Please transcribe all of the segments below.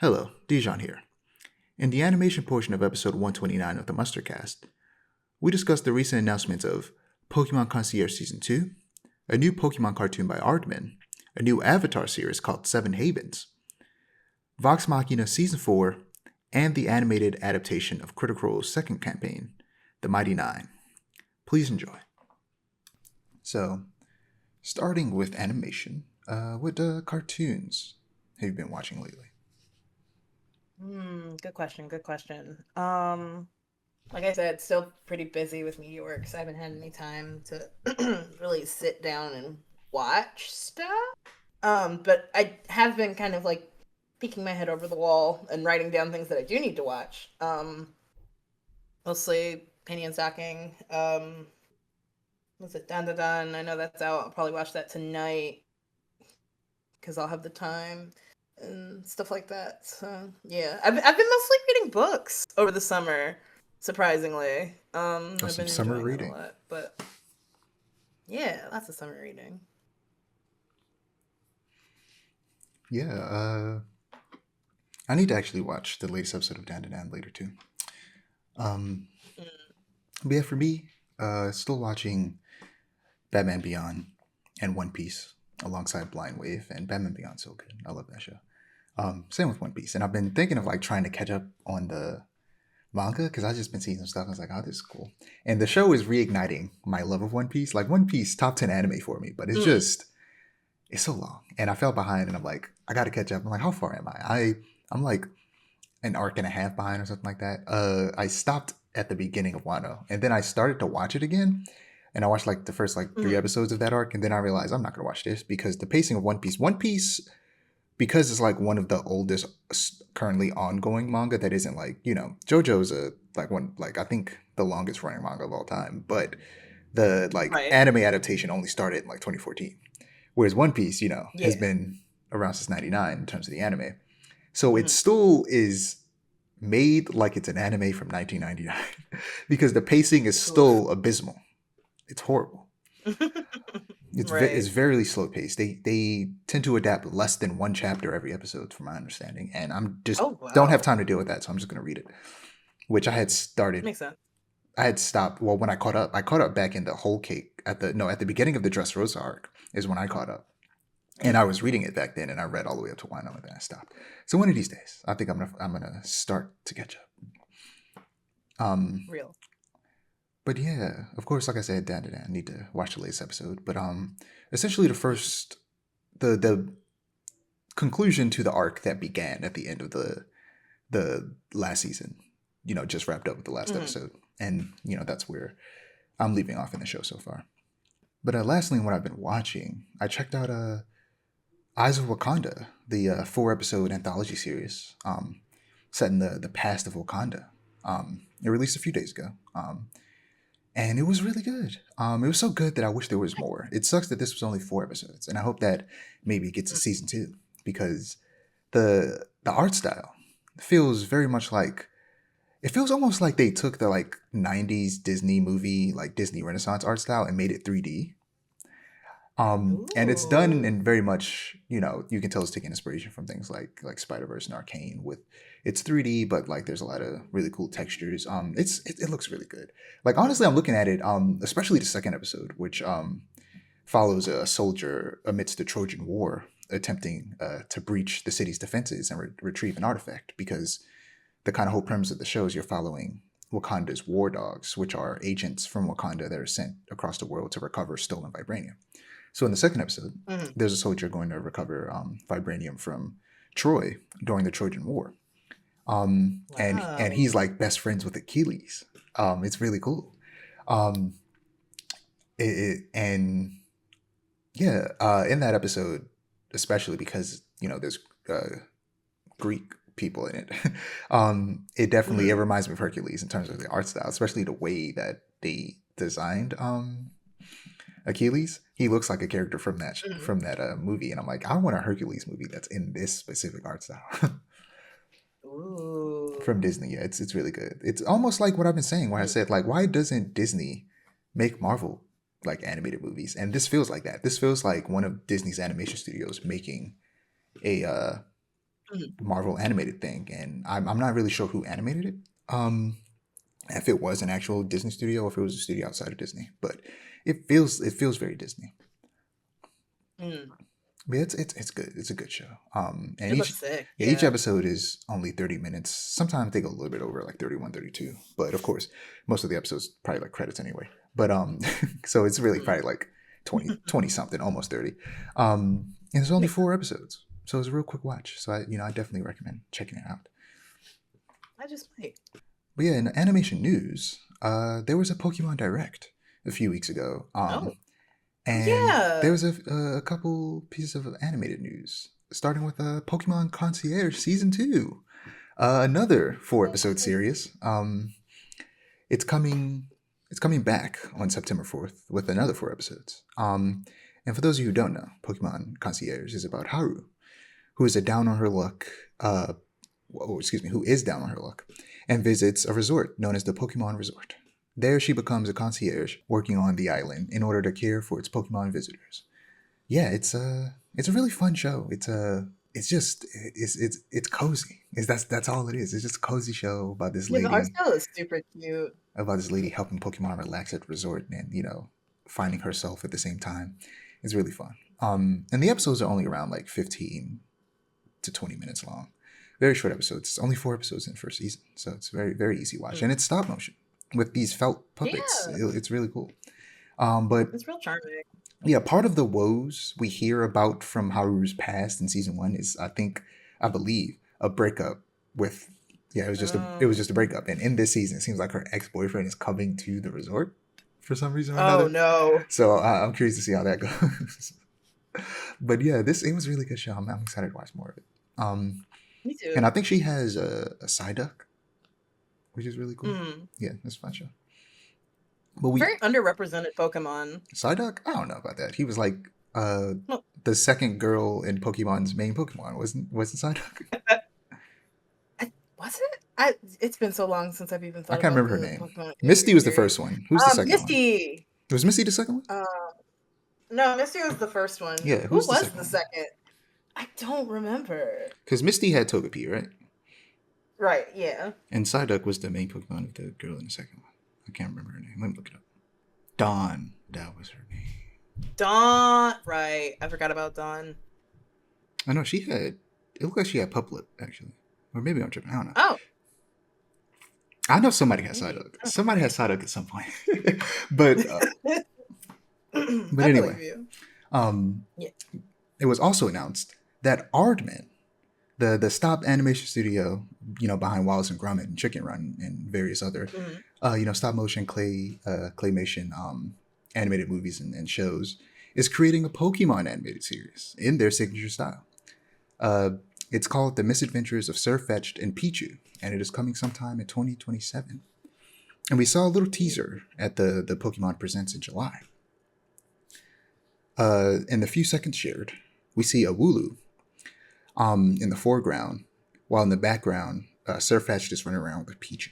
Hello, Dijon here. In the animation portion of episode 129 of the Mustardcast, we discussed the recent announcements of Pokemon Concierge Season 2, a new Pokemon cartoon by Aardman, a new Avatar series called Seven Havens, Vox Machina Season 4, and the animated adaptation of Critical Role's second campaign, The Mighty Nein. Please enjoy. So, starting with animation, what cartoons have you been watching lately? Good question. Good question. Like I said, still pretty busy with media work, so I haven't had any time to really sit down and watch stuff. But I have been kind of like peeking my head over the wall and writing down things that I do need to watch. Mostly Penny and Stocking. Was it Dun Dun Dun? I know that's out. I'll probably watch that tonight because I'll have the time and stuff like that. So yeah, I've been mostly reading books over the summer. Surprisingly, I've Some been summer enjoying that a reading. lot. But yeah, lots of summer reading. Yeah, I need to actually watch the latest episode of Dan Dan later too. Um, Mm. but yeah, for me, still watching Batman Beyond and One Piece alongside Blind Wave, and Batman Beyond's so good. I love that show. Same with One Piece, and I've been thinking of like trying to catch up on the manga because I've just been seeing some stuff. And I was like, oh, this is cool. And the show is reigniting my love of One Piece. Like One Piece, top 10 anime for me, but Mm. it's so long, and I fell behind, and I'm like, I got to catch up. I'm like, how far am I? I'm like an arc and a half behind or something like that. I stopped at the beginning of Wano, and then I started to watch it again, and I watched like the first like three Mm. episodes of that arc, and then I realized I'm not gonna watch this because the pacing of One Piece, because it's like one of the oldest currently ongoing manga that isn't like JoJo's a like one like I think the longest running manga of all time, but the like Right. anime adaptation only started in like 2014, whereas One Piece has Yeah. been around since 99 in terms of the anime. So it Mm. still is made like it's an anime from 1999 because the pacing is Oof. still abysmal. It's horrible. It's Right. very slow paced. They tend to adapt less than one chapter every episode, from my understanding, and I'm just Oh don't have wow. time to deal with that, so I'm just gonna read it. Which I had started. Makes sense. I had stopped. Well, when I caught up back in the whole cake at the no at the beginning of the Dressrosa arc is when I caught up, and I was reading it back then, and I read all the way up to Wino, and then I stopped. So one of these days, I think I'm gonna start to catch up. Um, Real. but yeah, of course, like I said, I need to watch the latest episode. But essentially the conclusion to the arc that began at the end of the last season, just wrapped up with the last Mm. episode, and that's where I'm leaving off in the show so far. But lastly, what I've been watching, I checked out Eyes of Wakanda, the 4 episode anthology series set in the past of Wakanda. It released a few days ago. And it was really good. It was so good that I wish there was more. It sucks that this was only 4 episodes, and I hope that maybe it gets a Mm. season two because the art style feels very much like it feels almost like they took the like '90s Disney movie, like Disney Renaissance art style, and made it 3D. And it's done Ooh. in very much, you can tell it's taking inspiration from things like Spider Verse and Arcane. With it's 3D, but like there's a lot of really cool textures. It looks really good. Like honestly, I'm looking at it, especially the second episode, which follows a soldier amidst the Trojan War, attempting to breach the city's defenses and retrieve an artifact. Because the kind of whole premise of the show is you're following Wakanda's war dogs, which are agents from Wakanda that are sent across the world to recover stolen vibranium. So in the second episode, Mm. there's a soldier going to recover vibranium from Troy during the Trojan War, and Wow. he's like best friends with Achilles. It's really cool. Um, and yeah, in that episode, especially because there's Greek people in it, it Mm. reminds me of Hercules in terms of the art style, especially the way that they designed Achilles. He looks like a character Mm. from that movie, and I'm like, I want a Hercules movie that's in this specific art style from Ooh. Disney. Yeah, it's really good. It's almost like what I've been saying, where I Mm. said like, why doesn't Disney make Marvel like animated movies? And this feels like that. This feels like one of Disney's animation studios making a Mhm. Marvel animated thing, and I'm not really sure who animated it. If it was an actual Disney studio or if it was a studio outside of Disney, but it feels very Disney. Mm. But yeah, it's good. It's a good show. And It looks sick. each Yeah. episode is only 30 minutes. Sometimes they go a little bit over, like 31, 32. But of course, most of the episodes probably like credits anyway. But so it's really Mm. probably like 20 something, almost 30. And there's only Makes sense. 4 episodes, so it's a real quick watch. So I definitely recommend checking it out. I just might. But yeah, in animation news, there was a Pokemon Direct a few weeks ago. Oh. And there Yeah. was a couple pieces of animated news, starting with Pokemon Concierge Season 2, another 4 episode series. It's coming it's coming back on September 4th with another 4 episodes. And for those of you who don't know, Pokemon Concierge is about Haru, who is a down on her luck, who is down on her luck, and visits a resort known as the Pokemon Resort. There, she becomes a concierge working on the island in order to care for its Pokemon visitors. Yeah, it's a really fun show. It's cozy. That's all it is. It's just a cozy show Yeah, the art style is super cute. about this lady helping Pokemon relax at the resort and finding herself at the same time. It's really fun. And the episodes are only around like 15 to 20 minutes long. Very short episodes. It's only 4 episodes in the first season, so it's very very easy watch, and Mm. it's stop motion with these felt puppets. Yeah, It's really cool. But it's real charming. yeah, part of the woes we hear about from Haru's past in season 1 is, I believe, a breakup with. Yeah, it was Oh. just a breakup, and in this season, it seems like her ex boyfriend is coming to the resort for some reason or Oh another. no. So I'm curious to see how that goes. But yeah, this it was a really good show. I'm excited to watch more of it. Um, Me and I too. think she has a Psyduck, which is really cool. Mm. Yeah, that's a fun show. But we Very underrepresented Pokemon. Psyduck, I don't know about that. He was like uh Well, the second girl in Pokemon's main Pokemon, wasn't Psyduck? was it? It's been so long since I've even I thought can't about remember her the name. Pokemon Misty animated was the series. first one. Who's the second one? Misty. Was Misty the second one? Uh, no, Misty was the first one. Yeah, Who who's the was second the one? second? I don't remember. Because Misty had Togepi, right? Right, yeah. And Psyduck was the main Pokemon of the girl in the second one. I can't remember her name. Let me look it up. Dawn, that was her name. Dawn. Right. I forgot about Dawn. I know she had. It looked like she had Puplet actually, or maybe I'm tripping. I don't know. Oh. I know somebody had Maybe. Psyduck. Somebody had Psyduck at some point. but but I anyway, believe you. um, Yeah. it was also announced that Aardman, the stop animation studio, behind Wallace and Gromit and Chicken Run and various other, Mhm. stop motion claymation animated movies and shows, is creating a Pokemon animated series in their signature style. Uh, it's called The Misadventures of Sirfetch'd and Pichu, and it is coming sometime in 2027. And we saw a little teaser at the Pokemon Presents in July. In the few seconds shared, we see a Wooloo in the foreground, while in the background, Sirfetch'd just running around with Pichu.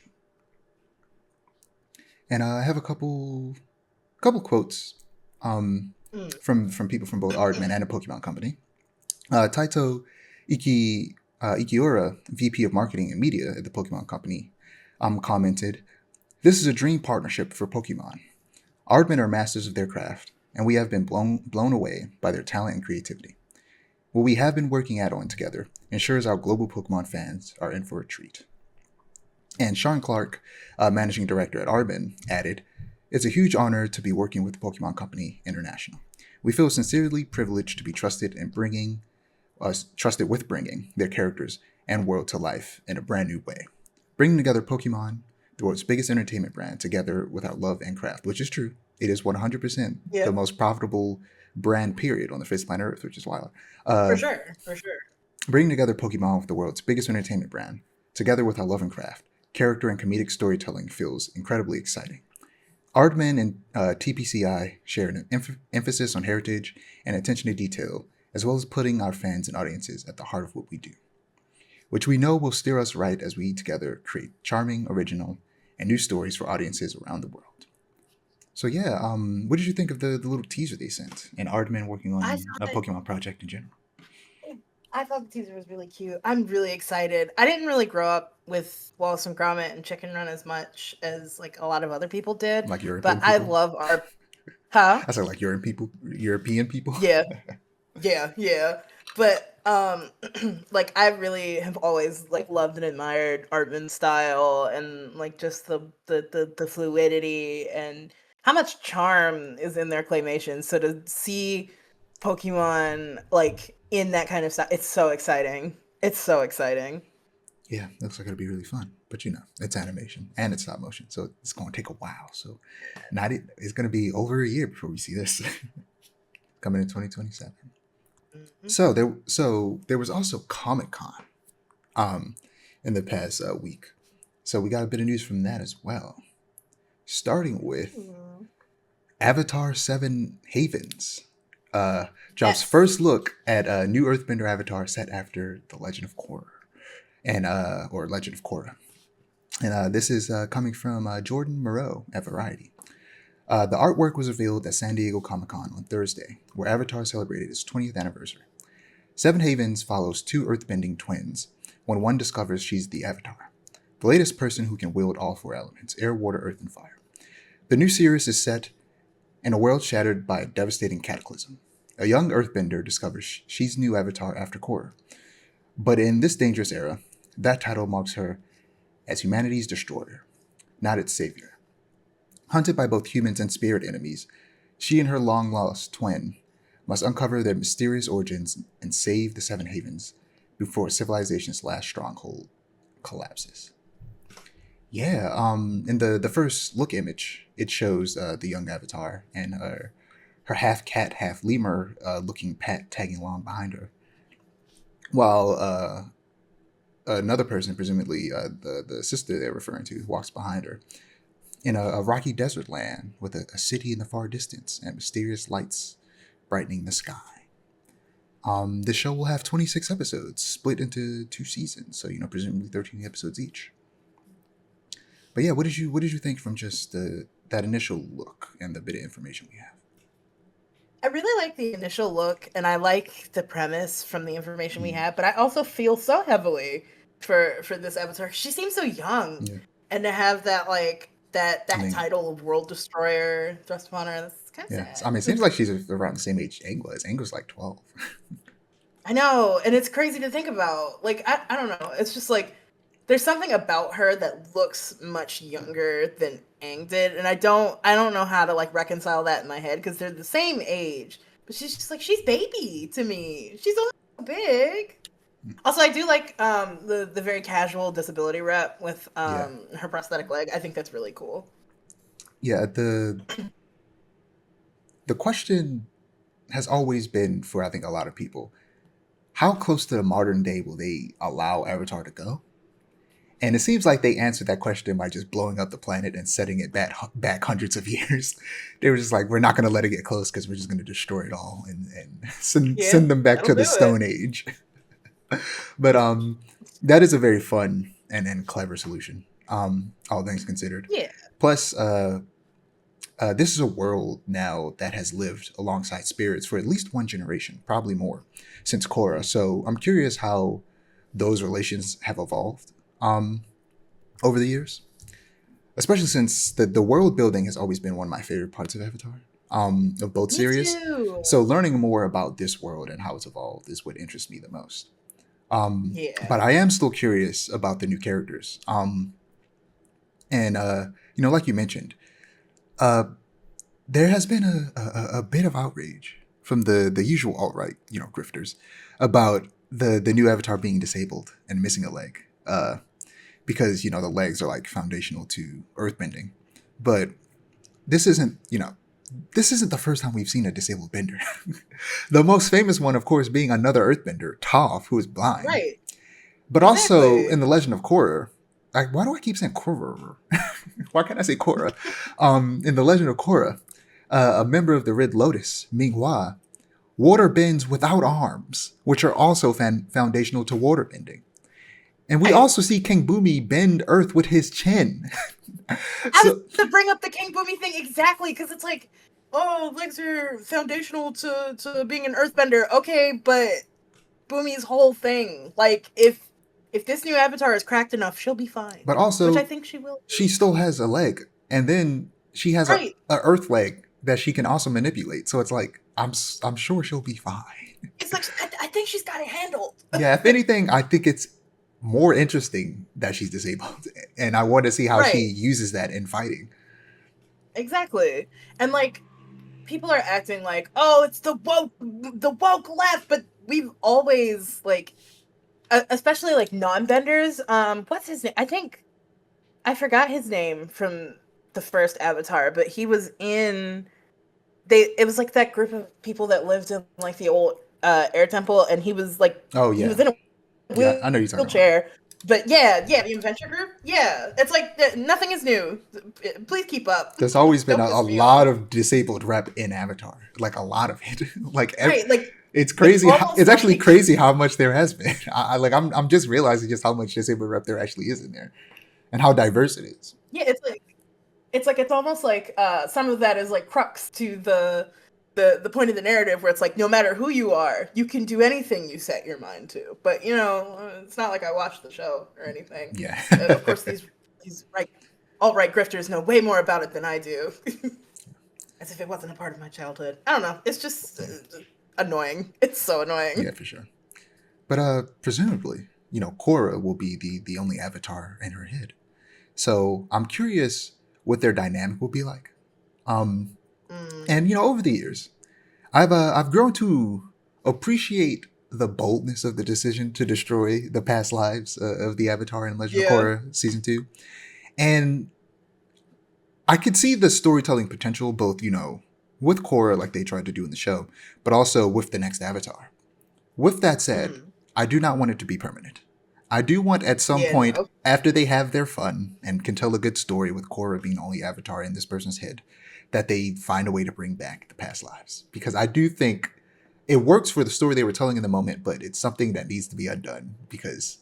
And I have a couple quotes Mm. from people from both Aardman and the Pokemon Company. Taito Ikiura, VP of Marketing and Media at the Pokemon Company, commented, "This is a dream partnership for Pokemon. Aardmen are masters of their craft, and we have been blown away by their talent and creativity. What we have been working at on together ensures our global Pokemon fans are in for a treat." And Sean Clark, managing director at Aardman, added, "It's a huge honor to be working with the Pokemon Company International. We feel sincerely privileged to be trusted with bringing their characters and world to life in a brand new way. Bringing together Pokemon, the world's biggest entertainment brand, together with our love and craft," which is true. It is 100% Yeah, the most profitable brand, period, on the face of planet Earth, which is wild. for Uh, sure. For sure. Bringing together Pokemon with the world's biggest entertainment brand, together with our love and craft, character and comedic storytelling feels incredibly exciting. Aardman and TPCI share an emphasis on heritage and attention to detail, as well as putting our fans and audiences at the heart of what we do, which we know will steer us right as we together create charming, original, and new stories for audiences around the world. So yeah, what did you think of the little teaser they sent and Aardman working I on saw a that. Pokemon project in general? I thought the teaser was really cute. I'm really excited. I didn't really grow up with Wallace and Gromit and Chicken Run as much as like a lot of other people did, Like but European I people. love our huh? I said like European people. Yeah, yeah. But like I really have always like loved and admired Aardman's style and like just the fluidity and how much charm is in their claymation. So to see Pokemon like in that kind of style, it's so exciting. It's so exciting. Yeah, looks like it'll be really fun. But you know, it's animation and it's stop motion, so it's going to take a while. So, not it. It's going to be over a year before we see this coming in 2027. Mhm. So there was also Comic Con um in the past week. So we got a bit of news from that as well. Starting with Ooh. Avatar 7 Havens. Uh, drops Yes. first look at a new Earthbender avatar set after the Legend of Korra and or Legend of Korra. And this is coming from Jordan Moreau at Variety. The artwork was revealed at San Diego Comic Con on Thursday, where Avatar celebrated its 20th anniversary. Seven Havens follows two earthbending twins when one discovers she's the Avatar, the latest person who can wield all four elements air, water, earth, and fire. The new series is set in a world shattered by a devastating cataclysm. A young earthbender discovers she's new Avatar after Korra. But in this dangerous era, that title marks her as humanity's destroyer, not its savior. Hunted by both humans and spirit enemies, she and her long lost twin must uncover their mysterious origins and save the Seven Havens before civilization's last stronghold collapses. Yeah, in the first look image, it shows the young Avatar and her half cat, half lemur looking pet tagging along behind her, while another person, presumably the sister they're referring to, walks behind her in a rocky desert land with a city in the far distance and mysterious lights brightening the sky. The show will have 26 episodes split into two seasons, so you know presumably 13 episodes each. But yeah, what did you think from just that initial look and the bit of information we have? I really like the initial look and I like the premise from the information we Mm, have, but I also feel so heavily for this avatar. She seems so young. yeah, And to have that like I that mean, title of world destroyer thrust upon her, that's kind of yeah. I mean, it sad. seems like she's around the same age Angla is. Angla's like 12. I know, and it's crazy to think about. Like I don't know. It's just like there's something about her that looks much younger than Aang did, and I don't know how to like reconcile that in my head because they're the same age, but she's just like she's baby to me. She's only so big. Also, I do like the very casual disability rep with Yeah, her prosthetic leg. I think that's really cool. yeah. The question has always been for I think a lot of people, how close to the modern day will they allow Avatar to go? And it seems like they answered that question by just blowing up the planet and setting it back hundreds of years. They were just like, we're not going to let it get close because we're just going to destroy it all and Yeah, send them back that'll to the do it. Stone Age. But that is a very fun and clever solution, all things considered. Yeah. Plus, this is a world now that has lived alongside spirits for at least one generation, probably more, since Korra. So I'm curious how those relations have evolved over the years, especially since the world building has always been one of my favorite parts of Avatar, of both Me series. too. So learning more about this world and how it's evolved is what interests me the most. Yeah. But I am still curious about the new characters. And you know, like you mentioned, uh, there has been a bit of outrage from the usual alt right, you know, grifters about the new Avatar being disabled and missing a leg. Because you know the legs are like foundational to earthbending, but this isn't you know this isn't the first time we've seen a disabled bender. The most famous one, of course, being another earthbender, Toph, who is blind. Right. But also in Exactly. the Legend of Korra, like, why do I keep saying Korra? Why can't I say Korra? In the Legend of Korra, a member of the Red Lotus, Minghua, water bends without arms, which are also foundational to water bending. And we Right. also see King Boomy bend Earth with his chin. I was So to bring up the King Boomy thing exactly because it's like, oh, legs are foundational to being an earthbender. Okay, but Bumi's whole thing. Like, if this new Avatar is cracked enough, she'll be fine. But Which I also, think she will she be. still has a leg, and then she has Right. a Earth leg that she can also manipulate. So it's like I'm sure she'll be fine. It's like I think she's got it handled. Yeah, if anything, I think it's more interesting that she's disabled, and I want to see how she Right. uses that in fighting. Exactly. And like people are acting like, "Oh, it's the woke left," but we've always like especially like non-benders, what's his name? I think I forgot his name from the first Avatar, but he was in it was like that group of people that lived in like the old air temple, and Oh he was yeah, in a yeah, I know you're talking about. wheelchair. But yeah, the Adventure Group. Yeah, it's like nothing is new. Please keep up. There's always been Don't a piss me off. lot of disabled rep in Avatar, like a lot of it. Right, like It's it's crazy. It's almost actually like crazy how much there has been. I'm just realizing just how much disabled rep there actually is in there, and how diverse it is. yeah, it's almost like some of that is like crux to the point of the narrative where it's like no matter who you are, you can do anything you set your mind to. But it's not like I watched the show or anything. Yeah. Of course, these alt-right grifters know way more about it than I do. As if it wasn't a part of my childhood. I don't know. It's just annoying. It's so annoying. Yeah, for sure. But presumably, Korra will be the only avatar in her head. So I'm curious what their dynamic will be like. And over the years, I've grown to appreciate the boldness of the decision to destroy the past lives of the Avatar in Legend of Yeah. Korra season 2, and I could see the storytelling potential both with Korra like they tried to do in the show, but also with the next Avatar. With that said, I do not want it to be permanent. I do want at some Yeah, point, no. after they have their fun and can tell a good story with Korra being the only avatar in this person's head, that they find a way to bring back the past lives. Because I do think it works for the story they were telling in the moment, but it's something that needs to be undone because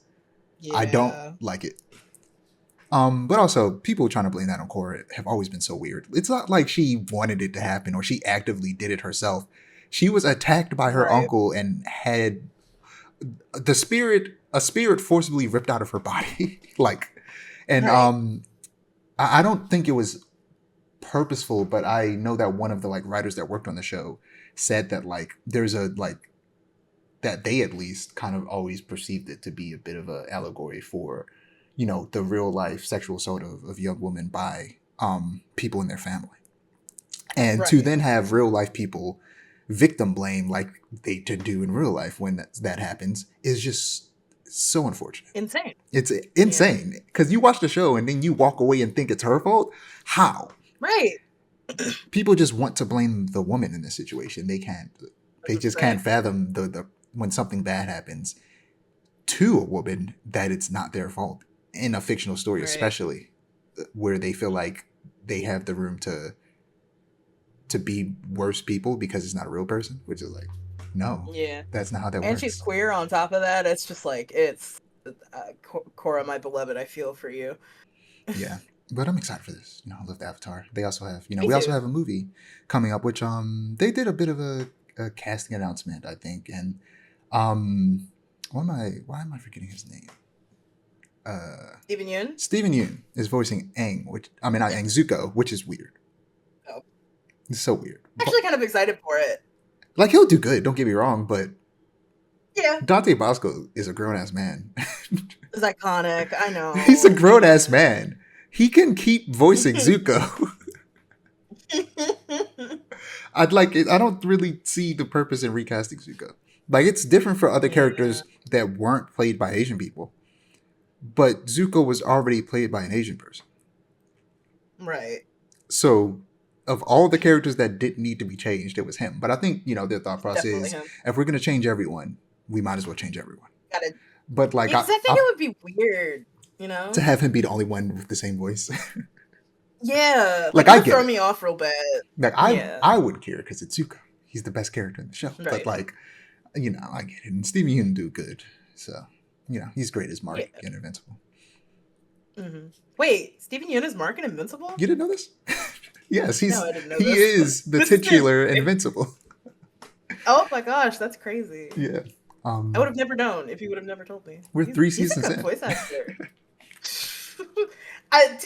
I don't Yeah. like it. But also, people trying to blame that on Korra have always been so weird. It's not like she wanted it to happen or she actively did it herself. She was attacked by her Right. uncle and had a spirit forcibly ripped out of her body. And Right. I don't think it was purposeful, but I know that one of the writers that worked on the show said that there's a that they at least kind of always perceived it to be a bit of a allegory for the real life sexual assault of young women by people in their family, and to Right. then have real life people victim blame like they to do in real life when that happens is just so unfortunate. Insane. It's Yeah. insane because you watch the show and then you walk away and think it's her fault. How? Right. People just want to blame the woman in this situation. They can't. They just can't 100%. fathom the when something bad happens to a woman that it's not their fault in a fictional story, Right. especially where they feel like they have the room to be worse people because it's not a real person, which is like, no, Yeah. that's not how that And she's works. queer on top of that. It's just like it's Korra, my beloved. I feel for you. Yeah, but I'm excited for this. I love the Avatar. They also have, Me we also too. have a movie coming up, which they did a bit of a casting announcement, I think, and why am I forgetting his name? Steven Yeun. Steven Yeun is voicing Aang, not Aang, Zuko, which is weird. Oh. It's so weird. Actually, kind of excited for it. Like he'll do good. Don't get me wrong, but Yeah. Dante Bosco is a grown ass man. It's iconic. I know. He's a grown ass man. He can keep voicing Zuko. I'd like it. I don't really see the purpose in recasting Zuko. Like it's different for other Yeah. characters that weren't played by Asian people, but Zuko was already played by an Asian person. Right. So, of all the characters that didn't need to be changed, it was him. But I think their thought process Definitely is him. if we're gonna change everyone, we might as well change everyone. Got it. But like Because I think it would be weird, to have him be the only one with the same voice. Yeah. Like, Like I it would get throw it. me off real bad. Like Yeah. I would care because it's Zuko. He's the best character in the show. But Right. like, I get it. And Stevie Yeun do good. So, he's great as Mark Yeah. in Invincible. Mm-hmm. Wait, Steven Yeun is Mark in Invincible? You didn't know this? Yes, No, I didn't know he this. is the This is titular insane. Invincible. Oh my gosh, that's crazy. Yeah. I would Um, have never known if you would have never told me. we're three He's a seasons good in. voice actor.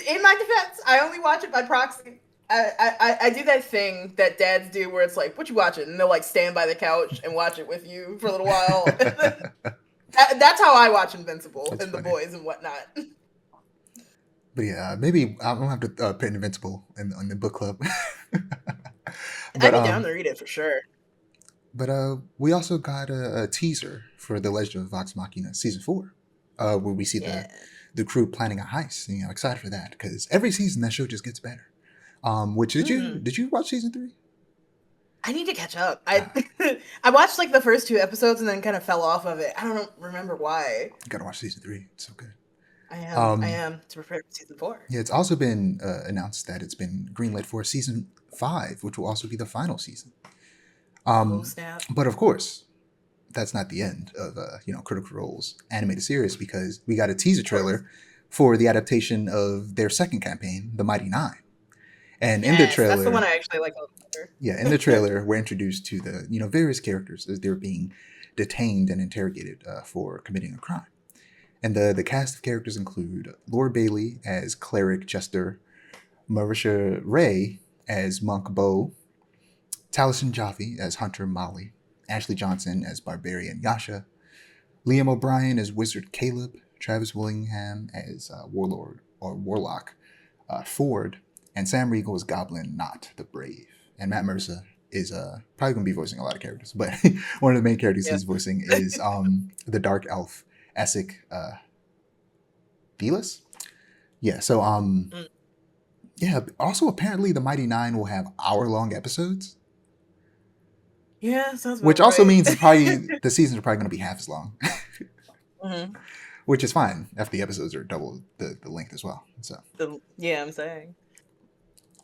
In my defense, I only watch it by proxy. I do that thing that dads do where it's like, what you watching? And they'll like stand by the couch and watch it with you for a little while. That's how I watch Invincible That's and The funny. Boys and whatnot. But yeah, maybe I'm gonna have to put Invincible in the book club. I'd but be down to read it for sure. we also got a teaser for the Legend of Vox Machina season 4, where we see Yeah. the crew planning a heist. You know, excited for that because every season that show just gets better. Which Mhm. did you watch season 3? I need to catch up. Ah, I watched like the first 2 episodes and then kind of fell off of it. I don't remember why. you gotta watch season 3. It's so good. I Um, am to prepare for season 4. yeah, it's also been announced that it's been greenlit for season 5, which will also be the final season. Oh Um, snap! but of course, that's not the end of Critical Role's animated series because we got a teaser Of course. trailer for the adaptation of their second campaign, the Mighty Nine. And in the Yes, that's the one trailer, I actually like a little yeah, in the trailer, we're introduced to the various characters as they're being detained and interrogated for committing a crime. And the cast of characters include Lord Bailey as cleric Jester, Marisha Ray as monk Bo, Taliesin Jaffe as hunter Molly, Ashley Johnson as barbarian Yasha, Liam O'Brien as wizard Caleb, Travis Willingham as warlord or warlock Ford, and Sam Riegel as Goblin Not the Brave. And Matt Mercer is probably going to be voicing a lot of characters, but one of the main characters Yeah. he's voicing is the dark elf Essek Delis. Yeah, so Mm. yeah. Also, apparently, the Mighty Nine will have hour-long episodes, Yeah, sounds which about also right. means it's probably the seasons are probably going to be half as long, hmm which is fine if the episodes are double the length as well. So Yeah, I'm saying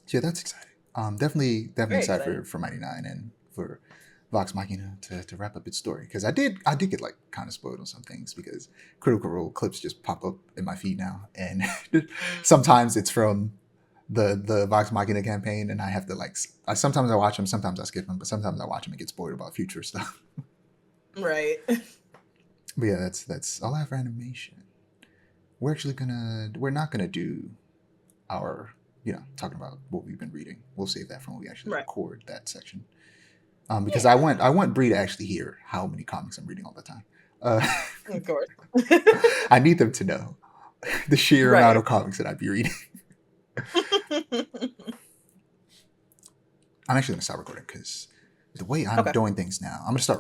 yeah, that's exciting. Definitely very excited exciting. for Mighty Nine and for Vox Machina to wrap up its story because I did get like kind of spoiled on some things because Critical Role clips just pop up in my feed now, and Mm. sometimes it's from the Vox Machina campaign, and I have to like sometimes I watch them, sometimes I skip them, but sometimes I watch them and get spoiled about future stuff. Right. But yeah, that's all I have for animation. We're not gonna do our talking about what we've been reading. We'll save that for when we actually Right. record that section. Because Yeah. I want Bree to actually hear how many comics I'm reading all the time. Uh, Of course. I need them to know the sheer amount Right. of comics that I'd be reading. I'm actually gonna stop recording because the way I'm Okay. doing things now, I'm gonna start